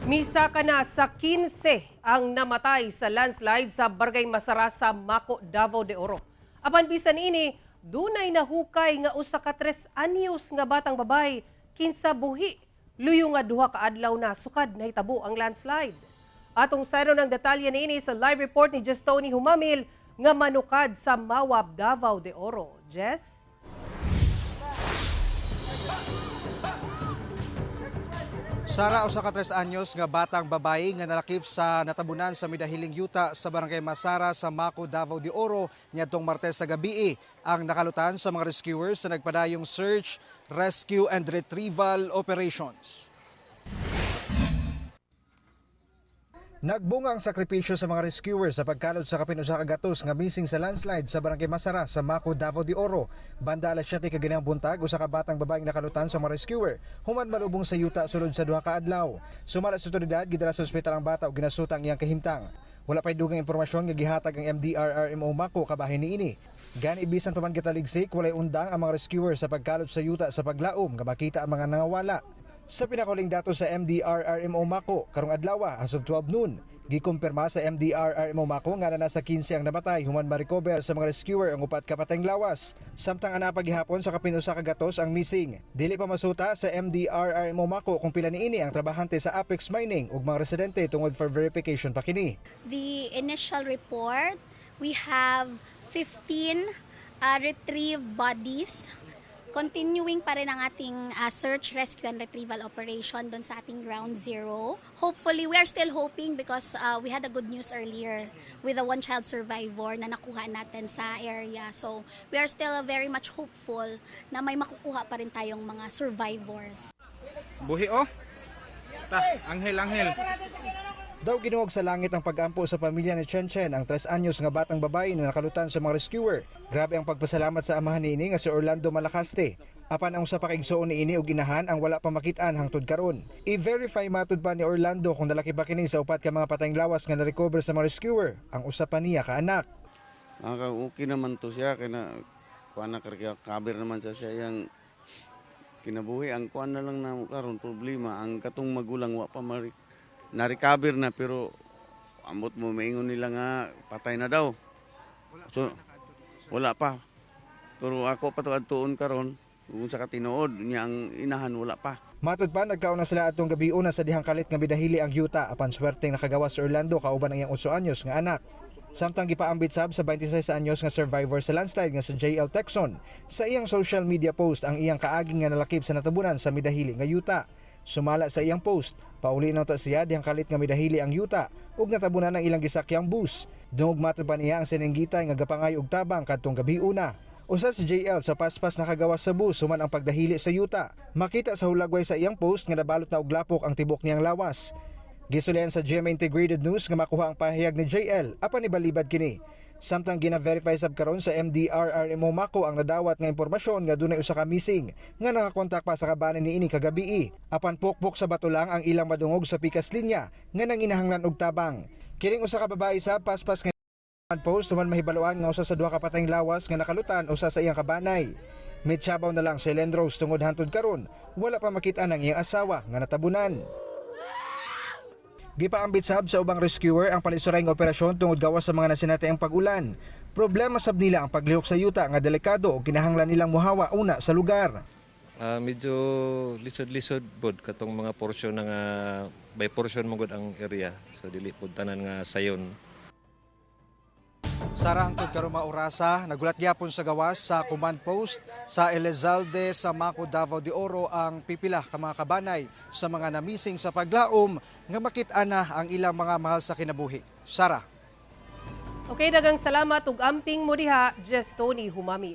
Misa ka na sa 15 ang namatay sa landslide sa Barangay Masara sa Maco, Davao de Oro. Apan bisan ini, dunay nahukay nga usa ka 3 anyos nga batang babay kinsa buhi. Luyo nga duha ka adlaw na sukad nahitabo ang landslide. Atong sayro ng detalye niini sa live report ni Tony Humamil nga manukad sa Mawab, Davao de Oro. Jess? Sara, usa ka 3 anyos nga batang babae nga nalakip sa natabunan sa Midahiling Yuta sa Barangay Masara sa Maco, Davao de Oro niadtong Martes sa gabi ang nakalutan sa mga rescuers sa nagpadayong search, rescue and retrieval operations. Nagbunga ang sakripisyo sa mga rescuers sa pagkalod sa kapin usa ka gatos nga missing sa landslide sa Barangay Masara sa Maco, Davao de Oro. Banda alas 7 kaginang buntag usa ka batang babaeng nakalutan sa mga rescuer human malubong sa yuta sulod sa duha ka adlaw. Sumala sa otoridad gidala sa ospital ang bata ug ginasuta ang iyang kahimtang. Wala pay dugang impormasyon nga gihatag ang MDRRMO Maco kabahin niini. Gani bisan pa man gitaligsik walay undang ang mga rescuer sa pagkalod sa yuta sa paglaom nga makita ang mga nangawala. Sa pinakuling datos sa MDRRMO Maco, karong adlaw as of 12 noon, gikumpirma sa MDRRMO Maco nga na nasa 15 ang namatay human ma-recover sa mga rescuer ang upat ka patayng lawas. Samtang ana paghihapon sa kapin usa ka gatos ang missing. Dili pa masuta sa MDRRMO Maco kung pila niini ang trabahante sa Apex Mining ug mga residente tungod for verification pa kini. The initial report, we have 15 retrieved bodies. Continuing pa rin ang ating search, rescue, and retrieval operation doon sa ating ground zero. Hopefully, we are still hoping because we had a good news earlier with a one-child survivor na nakuha natin sa area. So, we are still very much hopeful na may makukuha pa rin tayong mga survivors. Buhi Anghel. Daw ginuog sa langit ang pag-ampo sa pamilya ni Chen ang 3 anyos nga batang babae na nakalutan sa mga rescuer. Grabe ang pagpasalamat sa amahan niini nga si Orlando Malacaste. Apan ang usa pa ka igsuon niini og inahan ang wala pa makit-an hangtod karon. I-verify matud pa ni Orlando kung nalaki ba kini sa upat ka mga patayng lawas nga na-recover sa mga rescuer. Ang usa pa niya ka anak. Okay naman to siya kaya kuan na kaber naman siya yang kinabuhi ang kuan na lang na karon problema ang katong magulang wa pa na-recover na pero ambot mo maingon nila nga patay na daw. So wala pa. Pero ako patuad-tuon karon kung sa katinuod niya ang inahan wala pa. Matud pa nagkaon na sila atong gabi una sa dihang kalit nga bidahili ang yuta apan swerteng nakagawa si Orlando kauban ang iyang 8 anyos nga anak. Samtang gipaambit sab sa 26 anyos nga survivor sa landslide nga si JL Texon sa iyang social media post ang iyang kaaging nga nalakip sa natabunan sa midahili nga yuta. Sumala sa iyang post, pauli na ta siya dihang kalit nga midahili ang yuta ug natabunan ang ilang gisakyang bus. Dungog matod pa niya ang sininggitay nga gapangay og tabang kadtong gabi una. Usa si JL sa paspas nakagawas sa bus human ang pagdahili sa yuta. Makita sa hulagway sa iyang post nga nabalot na og lapok ang tibok niyang lawas. Gisulian sa GMA Integrated News nga makuha ang pahayag ni JL apan ibalibad kini. Samtang gina-verify sab karon sa MDRRMO Maco ang nadawat nga impormasyon nga dunay usa ka missing nga nakakontak pa sa kabanan niini kagabi. Apan pukpok sa bato lang ang ilang madungog sa pikas linya nga nanginahanglan og tabang. Kining usa ka babae sa paspas nga post human mahibaloan nga usa sa duha ka patayng lawas nga nakalutan usa sa iyang kabanay. Mitsabaw na lang si Lendros tungod hantod karon wala pa makita ang iyang asawa nga natabunan. Gipaambit sab sa ubang rescuer ang palisuray nga operasyon tungod gawas sa mga nasinati ang pag-ulan. Problema sab nila ang paglihok sa yuta nga delikado o kinahanglan nilang muhawa una sa lugar. Medyo lisod-lisod bod katong mga porsyon nga by portion mong ang area. So dili pud tanan nga sayon. Sara hangtod karon maorasa nagulat gyapon sa gawas sa command post sa Elizalde sa Maco, Davao de Oro ang pipila ka mga kabanay sa mga namising sa paglaom nga makit-an na ang ilang mga mahal sa kinabuhi. Sara. Okay, dagang salamat ug amping mo diha, Tony Humamil.